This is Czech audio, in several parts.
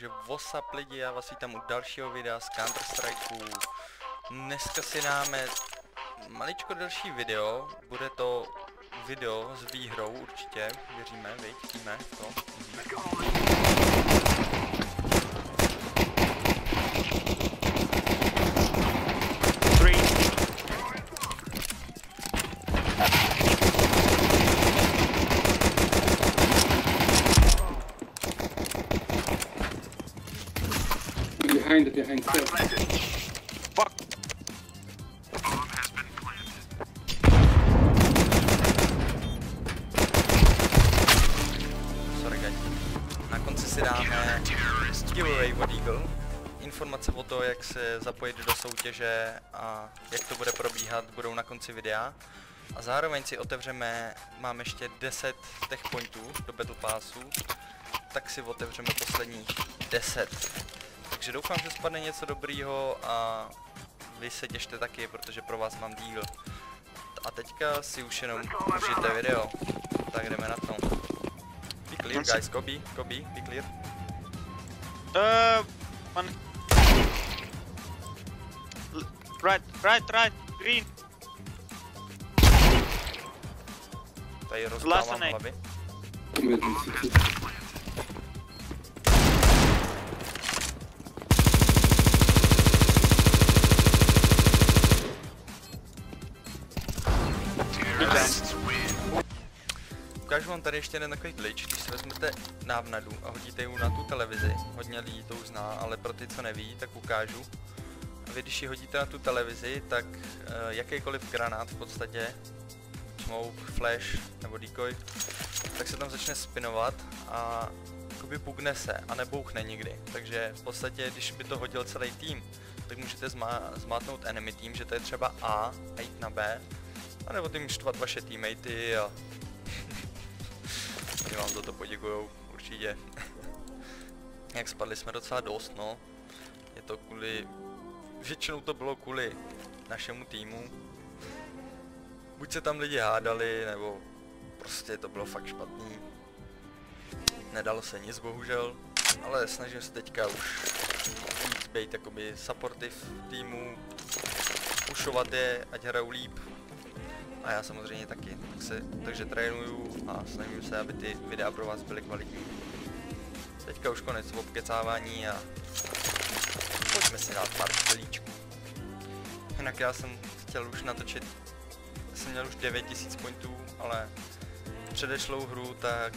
Takže what's lidi, já vás vítám u dalšího videa z Counter Strikeu. Dneska si dáme maličko delší video, bude to video s výhrou určitě, věříme, vidíme to. Behind. Fuck. Sorry guys. Na konci si dáme giveaway od Eagle. Informace o to, jak se zapojit do soutěže a jak to bude probíhat, budou na konci videa. A zároveň si otevřeme, mám ještě 10 tech pointů do Battle Passu, tak si otevřeme posledních 10. Takže doufám, že spadne něco dobrýho a vy se těšte taky, protože pro vás mám deal. A teďka si už jenom užijte video. Tak jdeme na to. Be clear guys, Kobe, be clear. One. Right, green. Tady rozdávám hlavy. Ukážu vám tady ještě jeden takový glitch, když si vezmete návnadu a hodíte ji na tu televizi. Hodně lidí to uzná, ale pro ty, co neví, tak ukážu. A vy, když ji hodíte na tu televizi, tak jakýkoliv granát v podstatě, smoke, flash nebo decoy, tak se tam začne spinovat a jakoby bugne se a nebouchne nikdy. Takže v podstatě, když by to hodil celý tým, tak můžete zmátnout enemy tým, že to je třeba A a jít na B, anebo tím štvat vaše teammatey a oni vám za to poděkujou, určitě. Jak spadli jsme docela dost, no. Je to kvůli, většinou to bylo kvůli našemu týmu. Buď se tam lidi hádali, nebo prostě to bylo fakt špatný. Nedalo se nic bohužel, ale snažím se teďka už víc být jakoby supportive týmu, pushovat je, ať hrajou líp. A já samozřejmě taky, takže trénuju a snažím se, aby ty videa pro vás byly kvalitní. Teďka už konec obkecávání a pojďme si dát pár stolíčků. Jinak já jsem chtěl už natočit, jsem měl už 9000 pointů, ale předešlou hru tak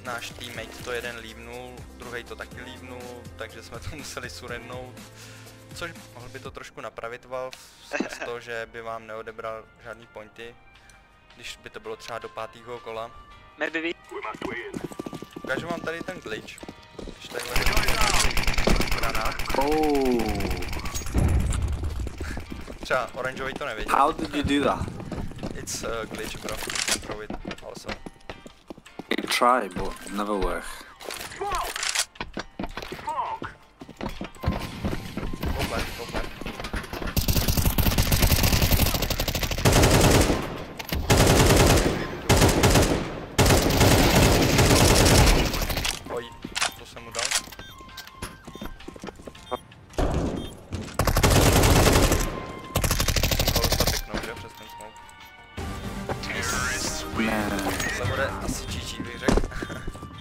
náš teammate to jeden lívnul, druhý to taky lívnul, takže jsme to museli surrendnout. Což mohl by to trošku napravit Valve, z toho, že by vám neodebral žádný pointy, když by to bylo třeba do 5. kola. Ukážu vám tady ten glitch, když takhle granát. Třeba oranžový to nevěděl. How did you do that? It's a glitch, bro. You can throw it also. I try, but it never works. Oj, to jsem mu dal. Pěknou, že? Přes ten smoke. Tohle bude asi GG, bych řekl.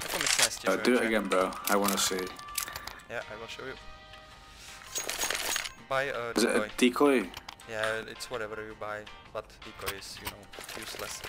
Jako my se nestěžujeme. Do it again, bro. I wanna see. Yeah, I will show you. Buy a Is it decoy. a decoy? Yeah, it's whatever you buy, but decoy is, you know, useless.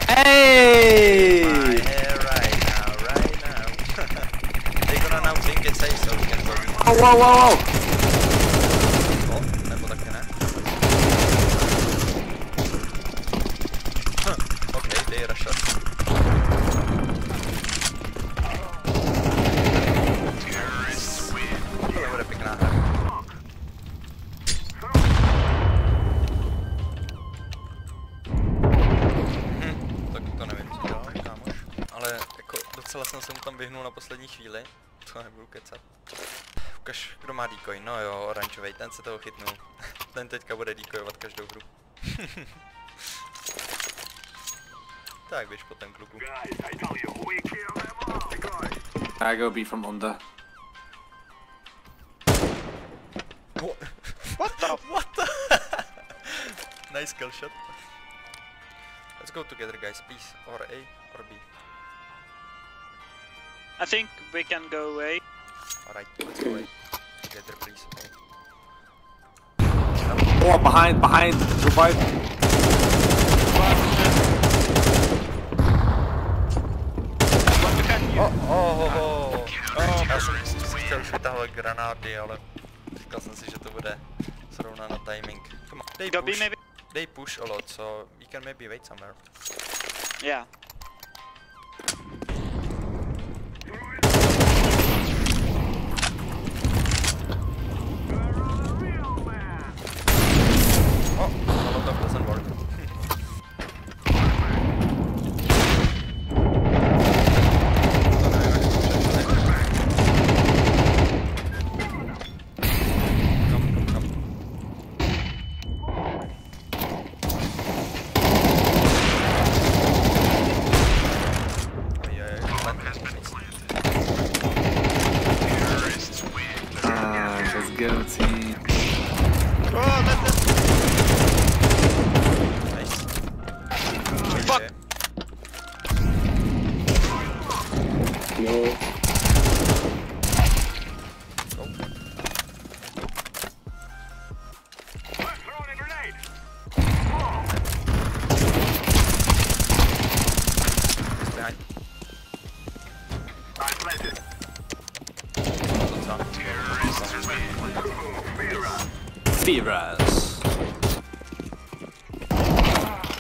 Hey! Right now. They're gonna now think it's safe, so we can go. Whoa! Oh, nebo taky ne. Okay, they rush us. To bude pěkná hra. Tak to nevím, co dělal, kámoš. Ale jako docela jsem se mu tam vyhnul na poslední chvíli. To nebudu kecat. Ukaž, kdo má decoy. No jo, oranžovej, ten se toho chytnul. Ten teďka bude decoyovat každou hru. Tak běž potom, kluku. I go B from under. What the? What the? Nice kill shot. Let's go together, guys, please. Or A or B. I think we can go away. Alright, let's go A. Together, please. Oh, behind. Revive. Já jsem si chtěl už vytahovat granáty, ale říkal jsem si, že to bude zrovna na timing. Come on, they Go B push. maybe? They push a lot, so we can maybe wait somewhere. Yeah. Oh, Molotov doesn't work. Let's go, team. Oh, that's it. Nice. Fuck. No. Feras.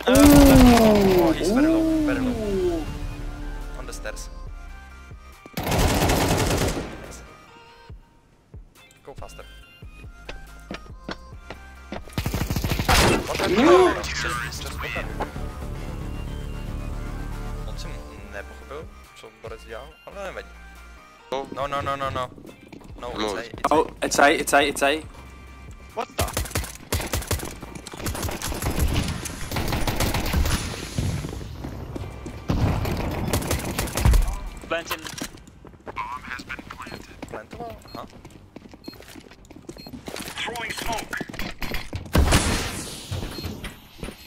Oh, he's very low, very low. On the stairs. Nice. Go faster. What the No! Just go back. On si nepochopil, co Borec dělal, ale nevadí. No. No, it's A, Oh, it's A. What the? Planting. plantoval? Aha. Throwing smoke.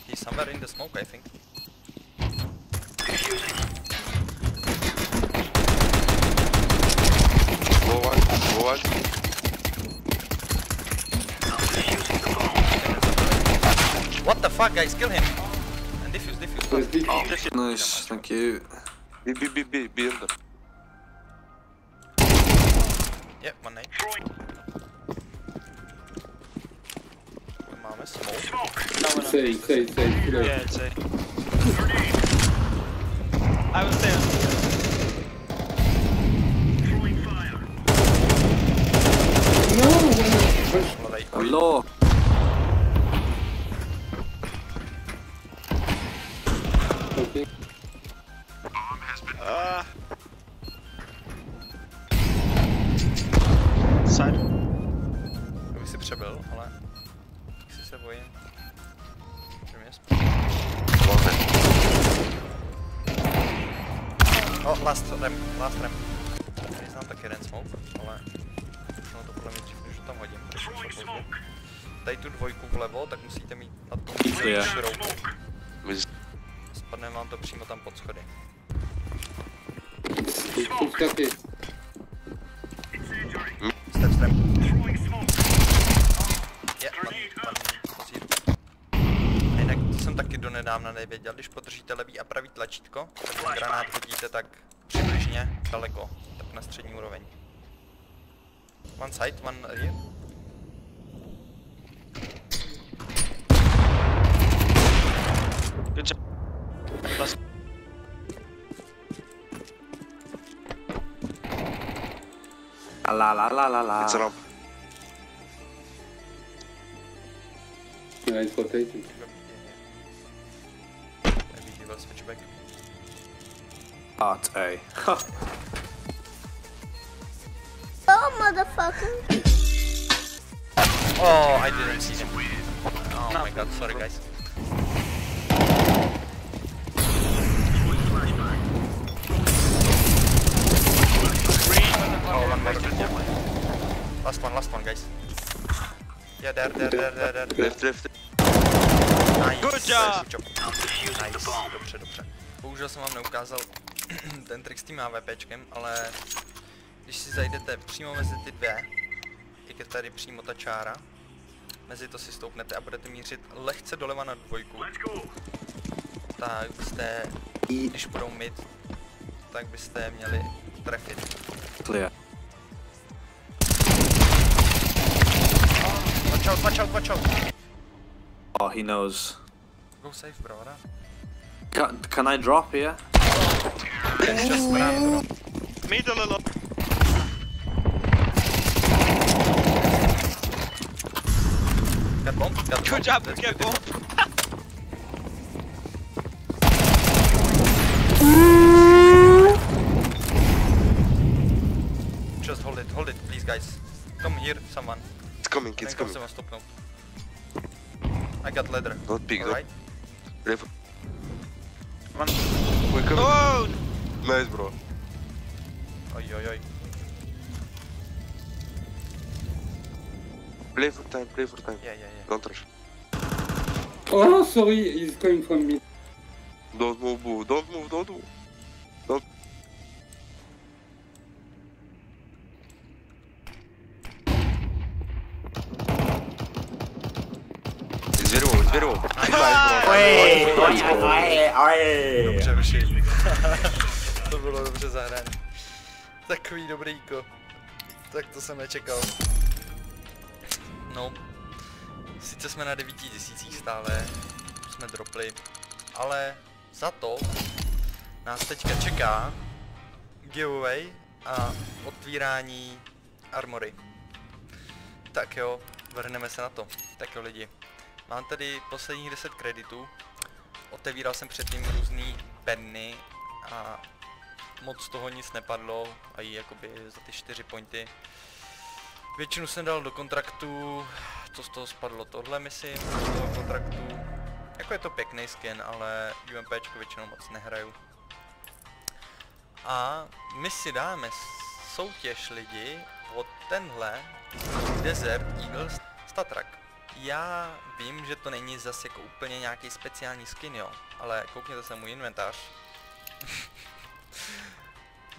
He's somewhere in the smoke, I think. Go one. What the fuck, guys? Kill him! And defuse. There's B. Nice, thank you. B under. Yeah, one nade. Máme smoke. No. Say. Yeah, it's A. I was there. Throwing fire. No! Levej. Hello. Okay. Side. Já bych si přebil, ale... Si se bojím. Že mě Oh, last rem. Tady znám taky jeden smoke, ale... Už to podle mě dřív, než ho tam hodím. Tady tu dvojku vlevo, tak musíte mít na tom Yeah. šroubu. Spadne vám to přímo tam pod schody. Taky. Step. Je, pan pozír. A jinak to jsem taky donedávna nevěděl, když podržíte levý a pravý tlačítko, tak ten granát hodíte tak přibližně daleko, tak na střední úroveň. One side, one rear. Good job. Last. La. It's ramp. Nice rotating. Maybe he will switch back. Part A. Oh, motherfucker. Oh, I didn't see him. Oh my god, sorry guys. Last one, guys. Yeah, there. Left. Nice. Good job. Nice, dobře. Bohužel jsem vám neukázal ten trik s tím AWPčkem, ale když si zajdete přímo mezi ty dvě, jak je tady přímo ta čára, mezi to si stoupnete a budete mířit lehce doleva na dvojku, tak byste, když budou mid, tak byste měli trefit. Clear. Watch out. Oh, he knows. Go safe, bro, right? Can I drop here? Just run, bro. Middle a lot. Got bomb. Good job, Let's get do bomb. it. Just hold it, please, guys. Come here, someone. It's coming. Someone stop now. I got ladder. Don't peek, Alright. Left. One. We're coming. Oh! Nice, bro. Oi. Play for time. Yeah. Don't rush. Oh, sorry, he's coming from me. Don't move, boo. Don't move. Don't. It's very well. Dobře, vyšli. To bylo dobře zahrané. Takový dobrýko. Tak to jsem nečekal. No, sice jsme na 9000 stále, jsme dropli, ale za to nás teďka čeká giveaway a otvírání armory. Tak jo, vrhneme se na to. Tak jo lidi, mám tady posledních 10 kreditů, otevíral jsem předtím různý penny a moc toho nic nepadlo, a i jakoby za ty 4 pointy. Většinu jsem dal do kontraktu, co z toho spadlo, tohle myslím, z toho kontraktu. Jako je to pěkný skin, ale UMPčko většinou moc nehraju. A my si dáme soutěž lidi o tenhle Desert Eagle Statrak. Já vím, že to není zase jako úplně nějaký speciální skin, jo, ale koukněte se můj inventář.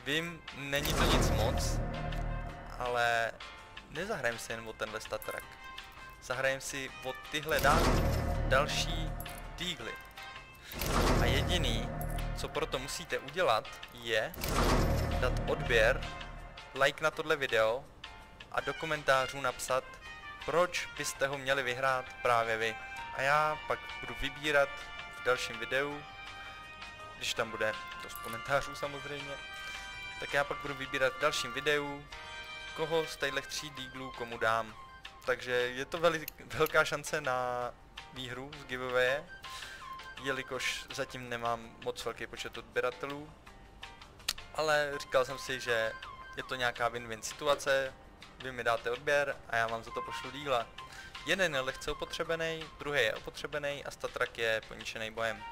Vím, není to nic moc, ale nezahrajem si jen o tenhle statrak. Zahrajem si o tyhle další Deagly. A jediný, co proto musíte udělat, je dát odběr, like na tohle video a do komentářů napsat, proč byste ho měli vyhrát právě vy. A já pak budu vybírat v dalším videu, když tam bude dost komentářů samozřejmě, tak já pak budu vybírat v dalším videu, koho z těchto 3 Deaglů komu dám. Takže je to velká šance na výhru z giveawaye, jelikož zatím nemám moc velký počet odběratelů. Ale říkal jsem si, že je to nějaká win-win situace, vy mi dáte odběr a já vám za to pošlu díla. Jeden je lehce opotřebený, druhý je opotřebený a statrak je poničený bojem.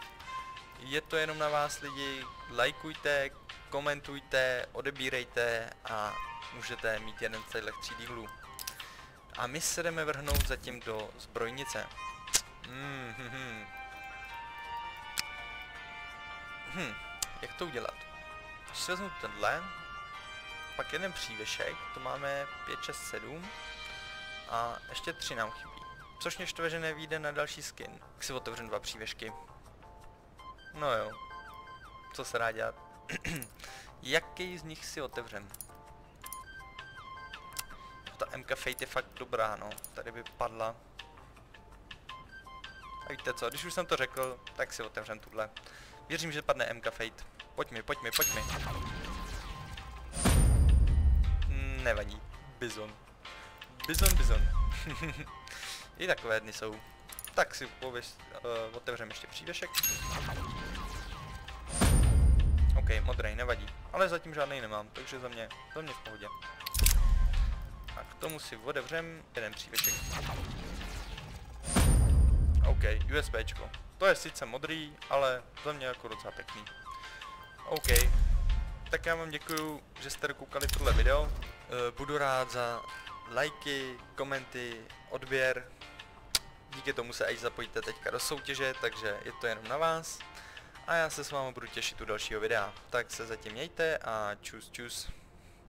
Je to jenom na vás lidi, lajkujte, komentujte, odebírejte a můžete mít jeden z těchto 3 dílů. A my se jdeme vrhnout zatím do zbrojnice. Jak to udělat? Když si vezmu tenhle, pak jeden přívěšek, to máme 5, 6, 7 a ještě 3 nám chybí. Což mě štve, že nevyjde na další skin. Tak si otevřem 2 přívěšky. No jo, co se dá dělat? Jaký z nich si otevřem? Ta MK Fate je fakt dobrá, no. Tady by padla. A víte co, když už jsem to řekl, tak si otevřem tuhle. Věřím, že padne MK Fate. Pojď mi. Nevadí. Bizon. I takové dny jsou. Tak si otevřeme ještě přívěšek. OK, modrej, nevadí. Ale zatím žádnej nemám, takže za mě v pohodě. A k tomu si otevřem jeden přívěšek. OK, USBčko. To je sice modrý, ale za mě jako docela pěkný. OK. Tak já vám děkuju, že jste dokoukali tohle video. Budu rád za lajky, komenty, odběr. Díky tomu se až zapojíte teďka do soutěže, takže je to jenom na vás. A já se s vámi budu těšit u dalšího videa. Tak se zatím mějte a čus čus.